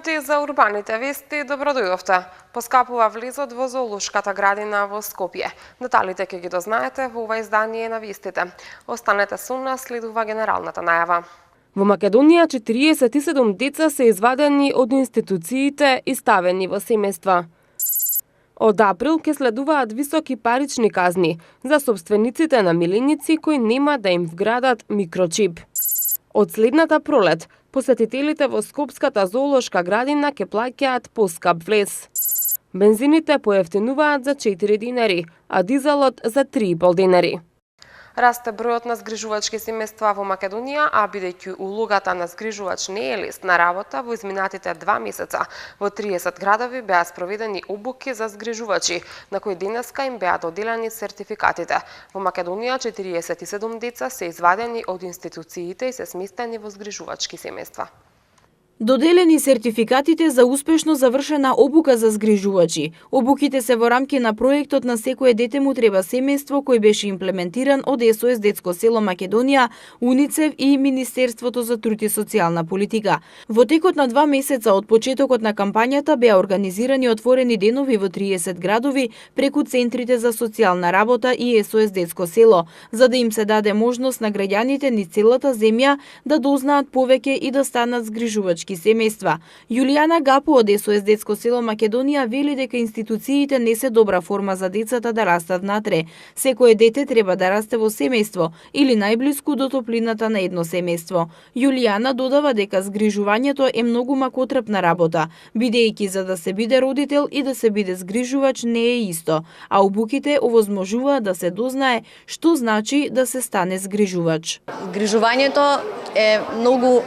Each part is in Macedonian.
минути за урбаните вести, добродојдовте. Поскапува влезот во зоолошката градина во Скопје. Деталите ќе ги дознаете во ова издание на вестите. Останете со нас, следува генералната најава. Во Македонија 47 деца се извадени од институциите и ставени во семејства. Од април ќе следуваат високи парични казни за собствениците на миленици кои нема да им вградат микрочип. Од следната пролет, посетителите во Скопската зоолошка градина ќе плаќаат поскап влез. Бензините поевтинуваат за 4 динари, а дизелот за 3,5 динари. Расте бројот на згрижувачки семејства во Македонија, а бидејќи улогата на згрижувач не е лесна работа, во изминатите 2 месеца во 30 градови беа спроведени обуки за згрижувачи, на кои денеска им беа доделени сертификатите. Во Македонија 47 деца се извадени од институциите и се сместени во згрижувачки семејства. Доделени сертификатите за успешно завршена обука за згрижувачи. Обуките се во рамки на проектот На секое дете му треба семејство, кој беше имплементиран од СОС Детско село Македонија, УНИЦЕФ и Министерството за труд и социјална политика. Во текот на 2 месеца од почетокот на кампањата беа организирани отворени денови во 30 градови преку центрите за социјална работа и СОС Детско село, за да им се даде можност на граѓаните низ целата земја да дознаат повеќе и да станат згрижувачки семејства. Јулијана Гапо од СОС Детско село Македонија вели дека институциите не се добра форма за децата да растат внатре. Секое дете треба да расте во семејство или најблиску до топлината на едно семејство. Јулијана додава дека згрижувањето е многу макотрпна работа, бидејќи за да се биде родител и да се биде згрижувач не е исто, а обуките овозможуваат да се дознае што значи да се стане згрижувач. Згрижувањето е многу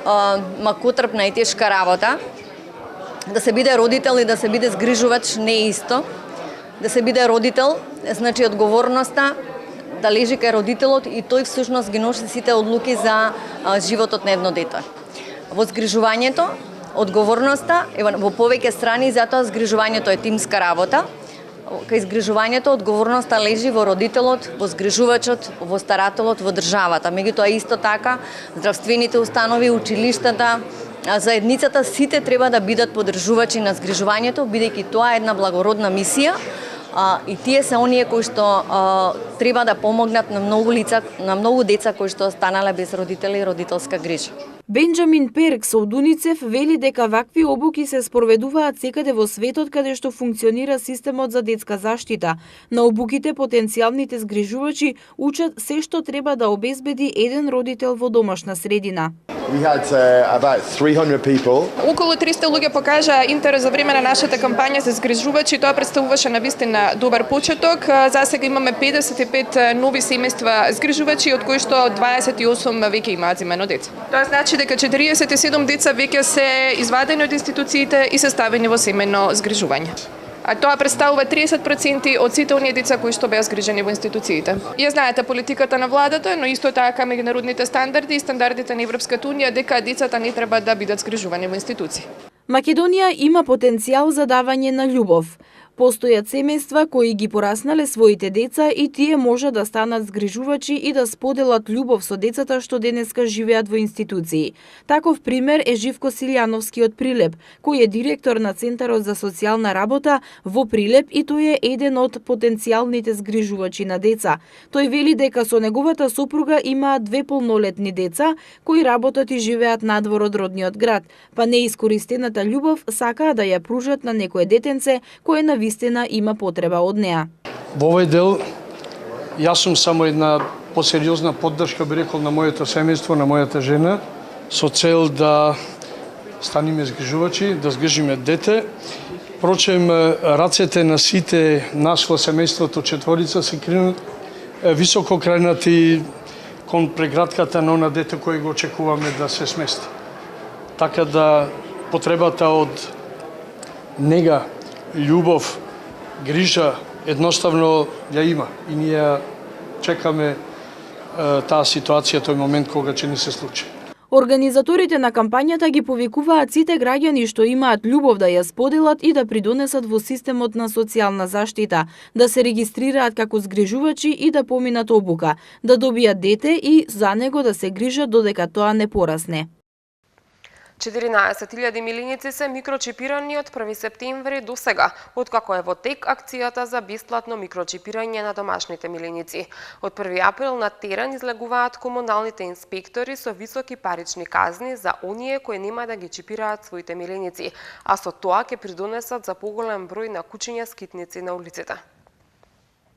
макотрпна и тешка работа. Да се биде родител и да се биде згрижувач не е исто. Да се биде родител значи одговорноста да лежи кај родителот и тој всушност ги носи сите одлуки за животот на едно дете. Во згрижувањето одговорноста е во повеќе страни, затоа згрижувањето е тимска работа. Кај згрижувањето одговорноста лежи во родителот, во згрижувачот, во старателот, во државата. Меѓутоа исто така здравствените установи, училиштата, заедницата сите треба да бидат поддржувачи на згрижувањето, бидејќи тоа е една благородна мисија и тие се оние кои што треба да помогнат на многу лица, на многу деца кои што останале без родители и родителска грижа. Бенџамин Перкс од УНИЦЕФ вели дека вакви обуки се спроведуваат секаде во светот каде што функционира системот за детска заштита. На обуките потенцијалните згрижувачи учат се што треба да обезбеди еден родител во домашна средина. We had about 300 people. Околу 300 луѓе покажаа интерес за време на нашата кампања за згрижувачи. Тоа представуваше навистина добар почеток. За сега имаме 55 нови семејства згрижувачи, од кои што 28 веќе имаат земено деца. Тоа значи дека 47 деца веќе се извадени од институциите и се ставени во семено згрижување. А тоа представува 30% од сите оние деца кои што беа згрижени во институциите. Ја знаете политиката на владата, но исто така меѓународните стандарди и стандардите на Европската унија дека децата не треба да бидат згрижувани во институции. Македонија има потенцијал за давање на љубов. Постојат семејства кои ги пораснале своите деца и тие може да станат згрижувачи и да споделат љубов со децата што денеска живеат во институции. Таков пример е Живко Силјановски од Прилеп, кој е директор на Центарот за социјална работа во Прилеп и тој е еден од потенцијалните згрижувачи на деца. Тој вели дека со неговата сопруга имаат 2 полнолетни деца кои работат и живеат надвор од родниот град, па неискористената љубов сакаа да ја пружат на некое детенце кое на вистина има потреба од неа. Во овој дел јас сум само една посериозна поддршка, би рекол, на моето семејство, на мојата жена, со цел да станеме згрижувачи, да згрижиме дете. Впрочем, рацете на сите нас во семејството четворица се кренат високо кренати кон прегратката на она дете кој го очекуваме да се смести. Така да потребата од нега, љубов, грижа едноставно ја има и ние чекаме таа ситуација, тој момент кога ќе ни се случи. Организаторите на кампањата ги повикуваат сите граѓани што имаат љубов да ја споделат и да придонесат во системот на социјална заштита, да се регистрираат како згрижувачи и да поминат обука, да добијат дете и за него да се грижат додека тоа не порасне. 14.000 милиници се микрочипирани од 1 септември до сега, откако е во тек акцијата за бесплатно микрочипирање на домашните милиници. Од 1 април на терен излегуваат комуналните инспектори со високи парични казни за оние кои нема да ги чипираат своите милиници, а со тоа ќе придонесат за поголем број на кучиња скитници на улиците.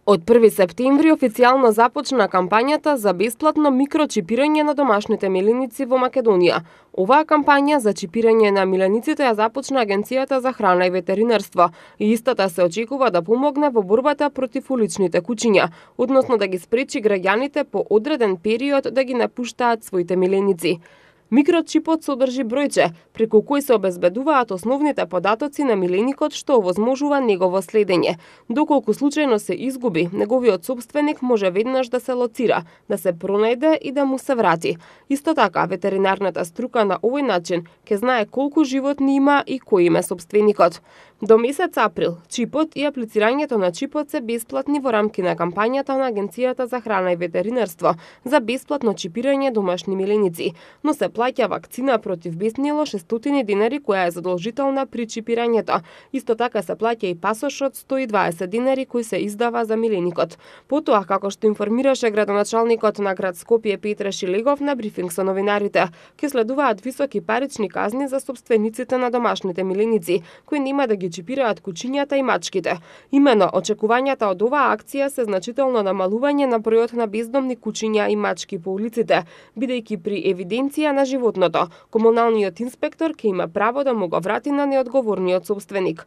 Од 1 септември официјално започна кампањата за бесплатно микрочипирање на домашните милиници во Македонија. Оваа кампања за чипирање на милиниците ја започна Агенцијата за храна и ветеринарство и истата се очекува да помогне во борбата против уличните кучиња, односно да ги спречи граѓаните по одреден период да ги напуштаат своите милиници. Микрочипот содржи бројче, преку кој се обезбедуваат основните податоци на миленикот што овозможува негово следење. Доколку случајно се изгуби, неговиот собственик може веднаш да се лоцира, да се пронајде и да му се врати. Исто така, ветеринарната струка на овој начин ќе знае колку животни има и кој им е собственикот. До месец април, чипот и аплицирањето на чипот се бесплатни во рамки на кампањата на Агенцијата за храна и ветеринарство за бесплатно чипирање домашни миленици, но се плаќа вакцина против беснило 600 динари која е задолжителна при чипирањето. Исто така се плаќа и пасошот 120 динари кој се издава за миленикот. Потоа, како што информираше градоначалникот на град Скопје Петре Шилегов на брифинг со новинарите, ќе следуваат високи парични казни за собствениците на домашните миленици кои нема да ги чипираат кучињата и мачките. Имено, очекувањата од оваа акција се значително намалување на бројот на бездомни кучиња и мачки по улиците, бидејќи при евиденција на животното, комуналниот инспектор ќе има право да му го врати на неодговорниот собственик.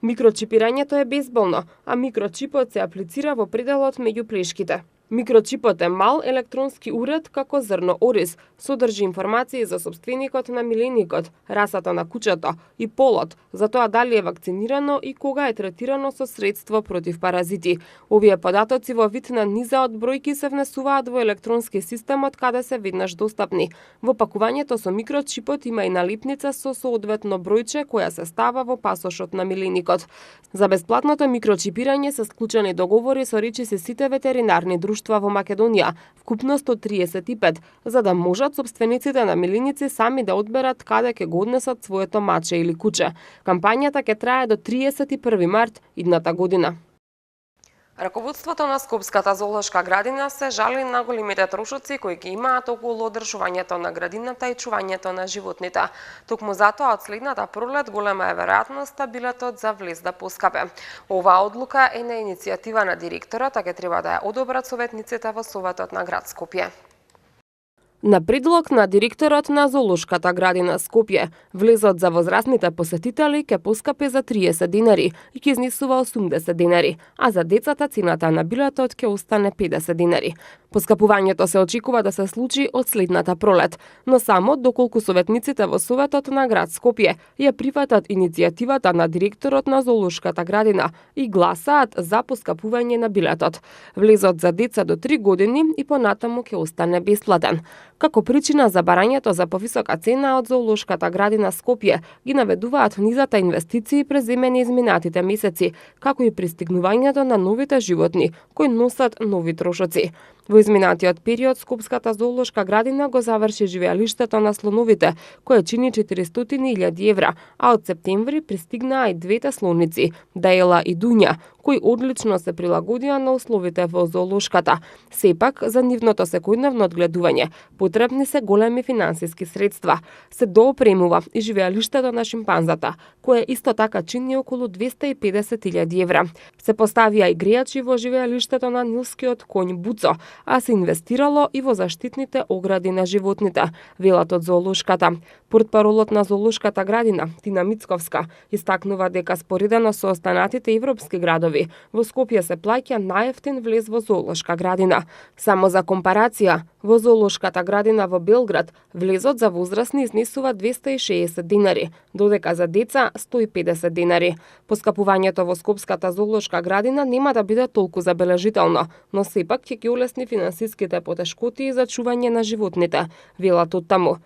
Микрочипирањето е безболно, а микрочипот се аплицира во пределот меѓу плешките. Микрочипот е мал електронски уред како зрно ориз, содржи информации за собственикот на миленикот, расата на кучето и полот, за тоа дали е вакцинирано и кога е третирано со средство против паразити. Овие податоци во вид на низа од бројки се внесуваат во електронски системот каде се веднаш достапни. Во пакувањето со микрочипот има и налипница со соодветно бројче која се става во пасошот на миленикот. За бесплатното микрочипирање се склучени договори со речиси сите ветеринарни друштва во Македонија, вкупно 135, за да можат собствениците на милиници сами да одберат каде ќе го однесат своето маче или куче. Кампањата ќе трае до 31 март идната година. Раководството на Скопската зоолошка градина се жали на големите трошоци кои ги имаат околу одржувањето на градината и чувањето на животните. Токму затоа од следната пролет голема е веројатноста билетот за влез да поскапе. Оваа одлука е на иницијатива на директорот, а ќе треба да ја одобрат советниците во Советот на град Скопје. На предлог на директорот на Зоолошката градина Скопје, влезот за возрастните посетители ќе поскапи за 30 динари и ќе изнесува 80 динари, а за децата цената на билетот ќе остане 50 динари. Поскапувањето се очекува да се случи од следната пролет, но само доколку советниците во Советот на град Скопје ја прифатат иницијативата на директорот на Зоолошката градина и гласаат за поскапување на билетот. Влезот за деца до 3 години и понатаму ќе остане бесплатен. Како причина за барањето за повисока цена од Зоолошката градина Скопје ги наведуваат низата инвестиции преземени изминатите месеци, како и пристигнувањето на новите животни кои носат нови трошоци. Во изминатиот период Скопската зоолошка градина го заврши живеалиштето на слоновите, кое чини 400.000 евра, а од септември пристигнаа и двете слоници, Даела и Дуња, кои одлично се прилагодија на условите во зоолошката. Сепак, за нивното секојдневно одгледување потребни се големи финансиски средства. Се доопремува и живеалиштето на шимпанзата, кое исто така чини околу 250.000 евра. Се поставија и грејачи во живеалиштето на нилскиот коњ Буцо, а се инвестирало и во заштитните огради на животните, велат од зоолошката. Портпаролот на зоолошката градина, Тина Мицковска, истакнува дека споредено со останатите европски градови, во Скопје се плаќа најевтин влез во зоолошка градина. Само за компарација, во зоолошката градина во Белград влезот за возрастни изнесува 260 динари, додека за деца 150 динари. Поскапувањето во Скопската зоолошка градина нема да биде толку забележително, но сепак ќе ги улесни финансиските потешкоти за чување на животните, велат од таму.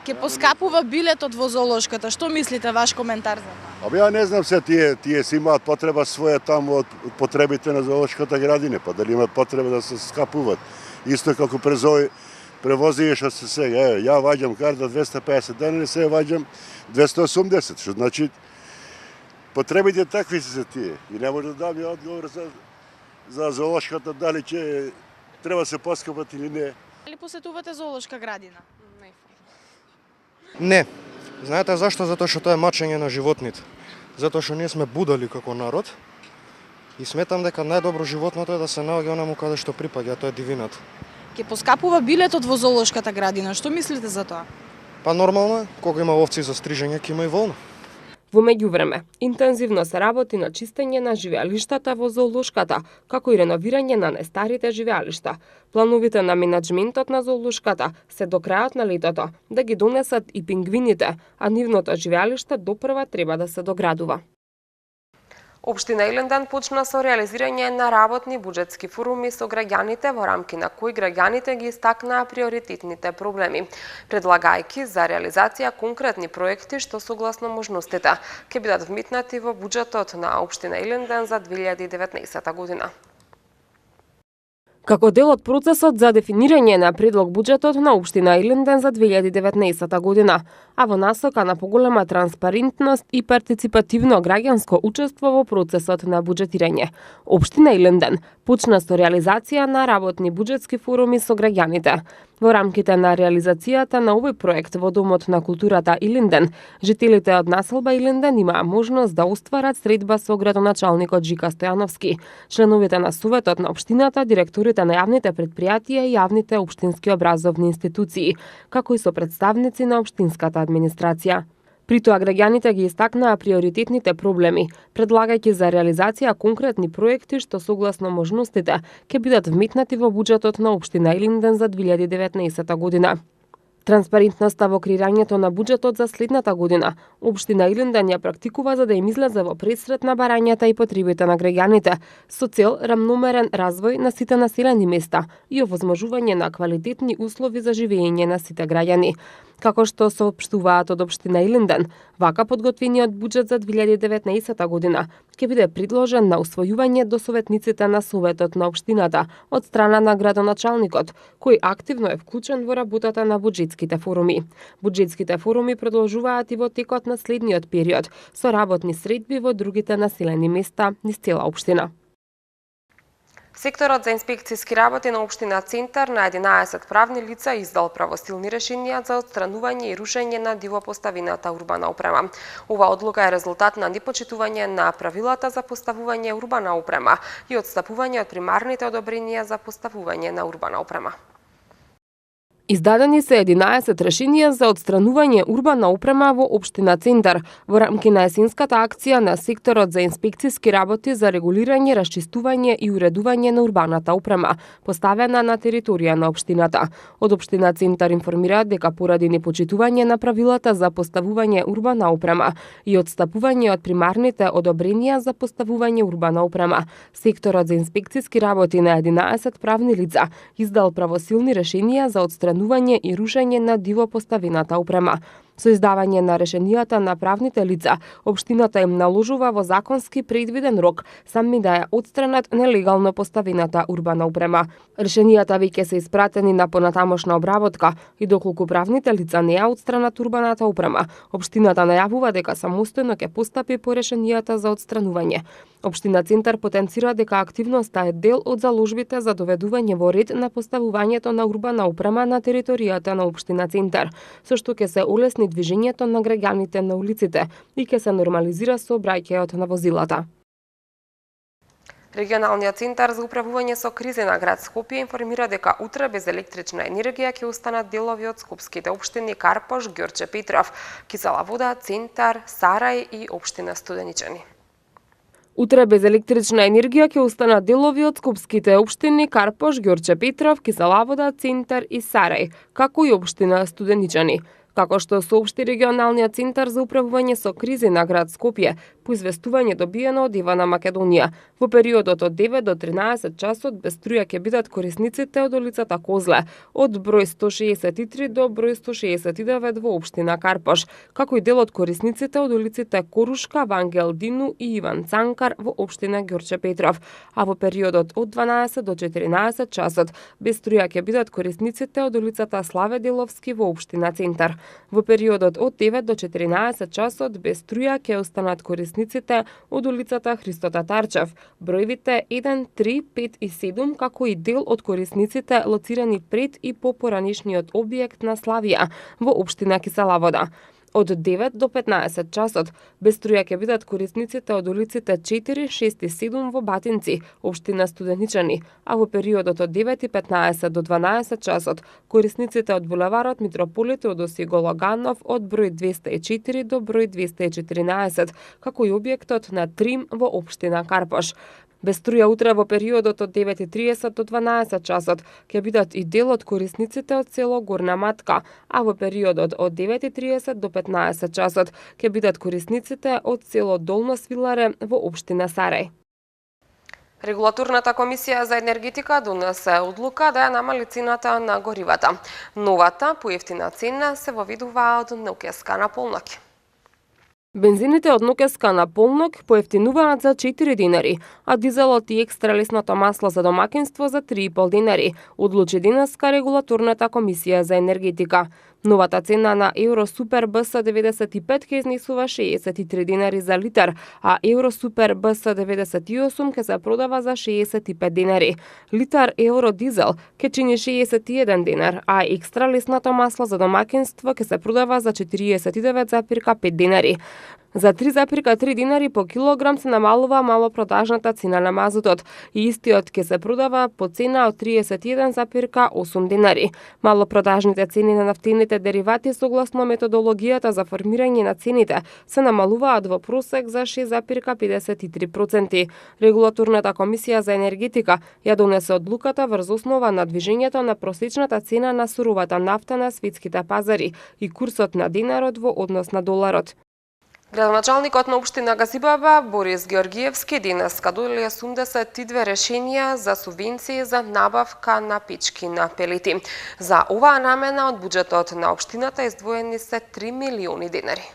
Ке поскапува билетот во зоолошката. Што мислите, ваш коментар за тоа? Ја не знам се тие си имаат потреба своја таму од потребите на зоолошката градина, па дали имаат потреба да се скапуваат. Исто како превозиеш од се сега. Ја ваѓам карта 250 дена, се ваѓам 280, што значи потребите такви се тие. И не може да дам одговор за зоолошката дали ќе треба се поскапат или не. Дали посетувате зоолошка градина? Не. Знаете зашто? Затоа што тоа е мачење на животните. Затоа што ние сме будали како народ и сметам дека најдобро животното е да се наоѓа онаму каде што припаѓа, тоа е дивината. Ке поскапува билетот во зоолошката градина, што мислите за тоа? Па нормално е, кога има овци за стрижење, ќе има и волна. Во меѓувреме, интензивно се работи на чистење на живеалиштата во зоолошката, како и реновирање на најстарите живеалишта. Плановите на менаџментот на зоолошката се до крајот на летото да ги донесат и пингвините, а нивното живеалиште допрва треба да се доградува. Општина Илинден почна со реализирање на работни буџетски форуми со граѓаните, во рамки на кои граѓаните ги истакнаа приоритетните проблеми, предлагајќи за реализација конкретни проекти што согласно можностите ќе бидат вметнати во буџетот на Општина Илинден за 2019 година. Како дел од процесот за дефинирање на предлог буџетот на Општина Илинден за 2019 година, а во насока на поголема транспарентност и партиципативно граѓанско учество во процесот на буџетирање, Општина Илинден почна со реализација на работни буџетски форуми со граѓаните. Во рамките на реализацијата на овој проект во Домот на културата Илинден, жителите од населба Илинден имаа можност да остварат средба со градоначалникот Жика Стојановски, членовите на Советот на општината, директорите на јавните предпријатија и јавните општински образовни институции, како и со представници на општинската администрација. При тоа граѓаните ги истакнаа приоритетните проблеми, предлагајќи за реализација конкретни проекти што согласно можностите ќе бидат вметнати во буџетот на Општина Илинден за 2019 година. Транспарентноста во креирањето на буџетот за следната година, Општина Илинден ја практикува за да им излезе во пресрет на барањата и потребите на граѓаните, со цел рамномерен развој на сите населени места и овозможување на квалитетни услови за живење на сите граѓани. Како што соопштуваат од Општина Илинден, вака подготвениот буџет за 2019 година ќе биде предложен на усвојување до советниците на Советот на Општината од страна на градоначалникот, кој активно е вклучен во работата на буџетските форуми. Буџетските форуми продолжуваат и во текот на следниот период со работни средби во другите населени места низ цела општина. Секторот за инспекцијски работи на Општина Центар на 11 правни лица издал правосилни решенија за отстранување и рушење на дивопоставената урбана опрема. Ова одлука е резултат на непочитување на правилата за поставување урбана опрема и отстапување од примарните одобренија за поставување на урбана опрема. Издадени се 11 решенија за отстранување урбана опрема во Општина Центар во рамки на есенската акција на секторот за инспекцијски работи за регулирање, расчистување и уредување на урбаната опрема, поставена на територија на општината. Од Општина Центар информираат дека поради непочитување на правилата за поставување урбана опрема и отстапување од примарните одобренија за поставување урбана опрема, секторот за инспекцијски работи на 11 правни лица издал правосилни решенија за отстранување и рушење на дивопоставената опрема. Со издавање на решенијата на правните лица, општината им наложува во законски предвиден рок сами да ја отстранат нелегално поставената урбана опрема. Решенијата веќе се испратени на понатамошна обработка и доколку правните лица не ја отстранат урбаната опрема, општината најавува дека самостојно ќе постапи по решенијата за отстранување. Општина Центар потенцира дека активноста е дел од заложбите за доведување во ред на поставувањето на урбана опрема на територијата на Општина Центар, со што ќе се улесни движењето на граѓаните на улиците и ќе се нормализира сообраќајот на возилата. Регионалниот центар за управување со кризи на град Скопје информира дека утре без електрична енергија ќе останат делови од скопските општини Карпош, Ѓорче Петров, Кисела Вода, Центар, Сарај и општина Студеничани. Утре без електрична енергија ќе останат делови од скопските општини Карпош, Ѓорче Петров, Кисела Вода, Центар и Сарај, како и општина Студеничани. Како што соопшти регионалниот центар за управување со кризи на град Скопје, по известување добиено од Ивана Македонија. Во периодот од 9 до 13 часот без струја ќе бидат корисниците од улицата Козле, од број 163 до број 169 во општина Карпош, како и дел од корисниците од улиците Корушка, Вангел Дину и Иван Цанкар во општина Ѓорче Петров, а во периодот од 12 до 14 часот без струја ќе бидат корисниците од улицата Славе Деловски во општина Центар. Во периодот од 9 до 14 часот без струја ќе останат корисниците од улицата Христо Татарчев, бројвите 1, 3, 5 и 7, како и дел од корисниците лоцирани пред и по поранишниот објект на Славија во општина Киселавода. Од 9 до 15 часот без струја ќе бидат корисниците од улиците 4, 6 и 7 во Батинци, општина Студеничани, а во периодот од 9:15 до 12 часот корисниците од булеварот Митрополит Теодосиј Гологанов од број 204 до број 214, како и објектот на Трим во општина Карпош. Без струја утре во периодот од 9:30 до 12 часот ќе бидат и дел од корисниците од село Горна Матка, а во периодот од 9:30 до 15 часот ќе бидат корисниците од село Долно Свиларе во општина Сарај. Регулаторната комисија за енергетика донесе одлука да ја намали цената на горивата. Новата, поевтина цена се воведува од Нокеска на полноќ. Бензините од Нокеска на полноќ поевтинуваат за 4 динари, а дизелот и екстра лесното масло за домакинство за 3,5 динари, одлучи денеска регулаторната комисија за енергетика. Новата цена на Евро Супер БС 95 ќе изнесува 63 динари за литар, а Евро Супер БС 98 ќе се продава за 65 динари. Литар Евро Дизел ќе чини 61 динар, а екстра лесното масло за домакинство ќе се продава за 49,5 динари. За 3,3 динари по килограм се намалува малопродажната цена на мазутот и истиот ќе се продава по цена од 31,8 динари. Малопродажните цени на нафтените деривати согласно методологијата за формирање на цените се намалуваат во просек за 6,53%. Регулаторната комисија за енергетика ја донесе одлуката врз основа на движењето на просечната цена на суровата нафта на светските пазари и курсот на динарот во однос на доларот. Градоначалникот на општина Газибаба Борис Георгиевски денеска додели 82 решенија за субвенции за набавка на печки на пелети. За оваа намена од буџетот на општината издвоени се 3 милиони денари.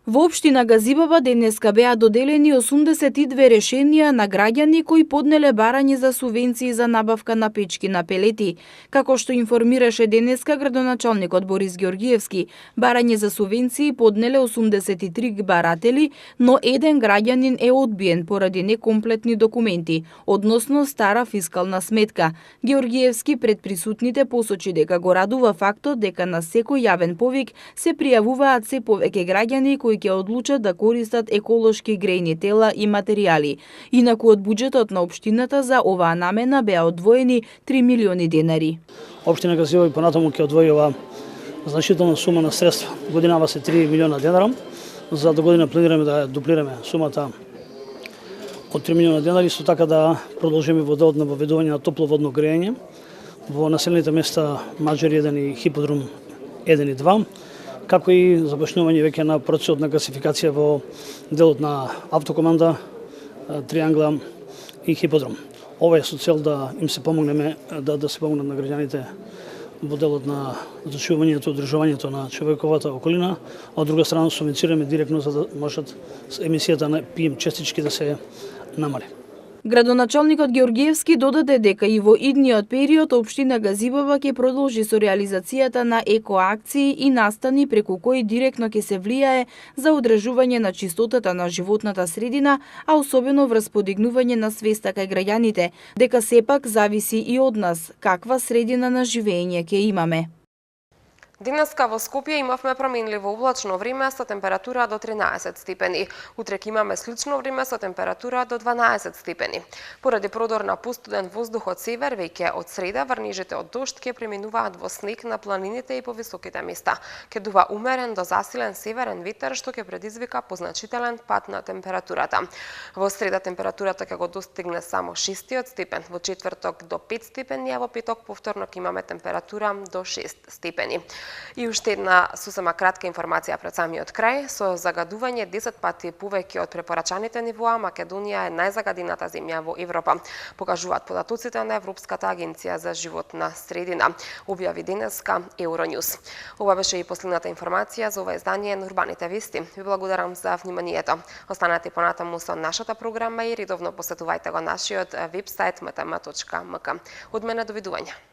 Во општина Газибаба денеска беа доделени 82 решенија на граѓани кои поднеле барање за субвенции за набавка на печки на пелети. Како што информираше денеска градоначалникот Борис Георгиевски, барање за субвенции поднеле 83 баратели, но еден граѓанин е одбиен поради некомплетни документи, односно стара фискална сметка. Георгиевски пред присутните посочи дека го радува фактот дека на секој јавен повик се пријавуваат се повеќе граѓани кои ќе одлучат да користат еколошки грејни тела и материјали. Инаку од буџетот на општината за оваа намена беа одвоени 3 милиони денари. Општина Газибаба и понатаму ќе одвои ова значителна сума на средства. Годинава се 3 милиона денара. За до година планираме да дуплираме сумата од 3 милиона денари, со така да продолжиме во делот на воведување на топловодно грејење во населените места Маџари 1 и Хиподрум 1 и 2. Како и започнување веќе на процесот на гасификација во делот на автокоманда, Триангла и Хиподрум. Ова е со цел да им се помогнеме, да се помогнат на граѓаните во делот на зачувувањето и одржувањето на човековата околина, а од друга страна субвенцираме директно за да можат емисијата на ПМ честички да се намали. Градоначалникот Георгиевски додаде дека и во идниот период општина Газибаба ќе продолжи со реализацијата на екоакции и настани преку кои директно ќе се влијае за одржување на чистотата на животната средина, а особено врз подигнување на свеста кај граѓаните, дека сепак зависи и од нас каква средина на живење ќе имаме. Денеска во Скопје имавме променливо облачно време со температура до 13 степени. Утре ќе имаме слично време со температура до 12 степени. Поради продор на постуден воздух од север, веќе од среда врнежите од дожд ќе преминуваат во снег на планините и по високите места. Ќе дува умерен до засилен северен ветер што ќе предизвика позначителен пад на температурата. Во среда температурата ќе го достигне само 6 степен, во четврток до 5 степени, а во петок повторно ќе имаме температура до 6 степени. И уште една сосема кратка информација пред самиот крај. Со загадување 10 пати повеќе од препорачаните нивоа, Македонија е најзагадената земја во Европа, покажуваат податоците на Европската агенција за животна средина, објави денеска Euronews. Ова беше и последната информација за ова издание на Урбаните вести. Ви благодарам за вниманието. Останете понатаму со нашата програма и редовно посетувајте го нашиот вебсайт mtm.mk. Од мене довидување.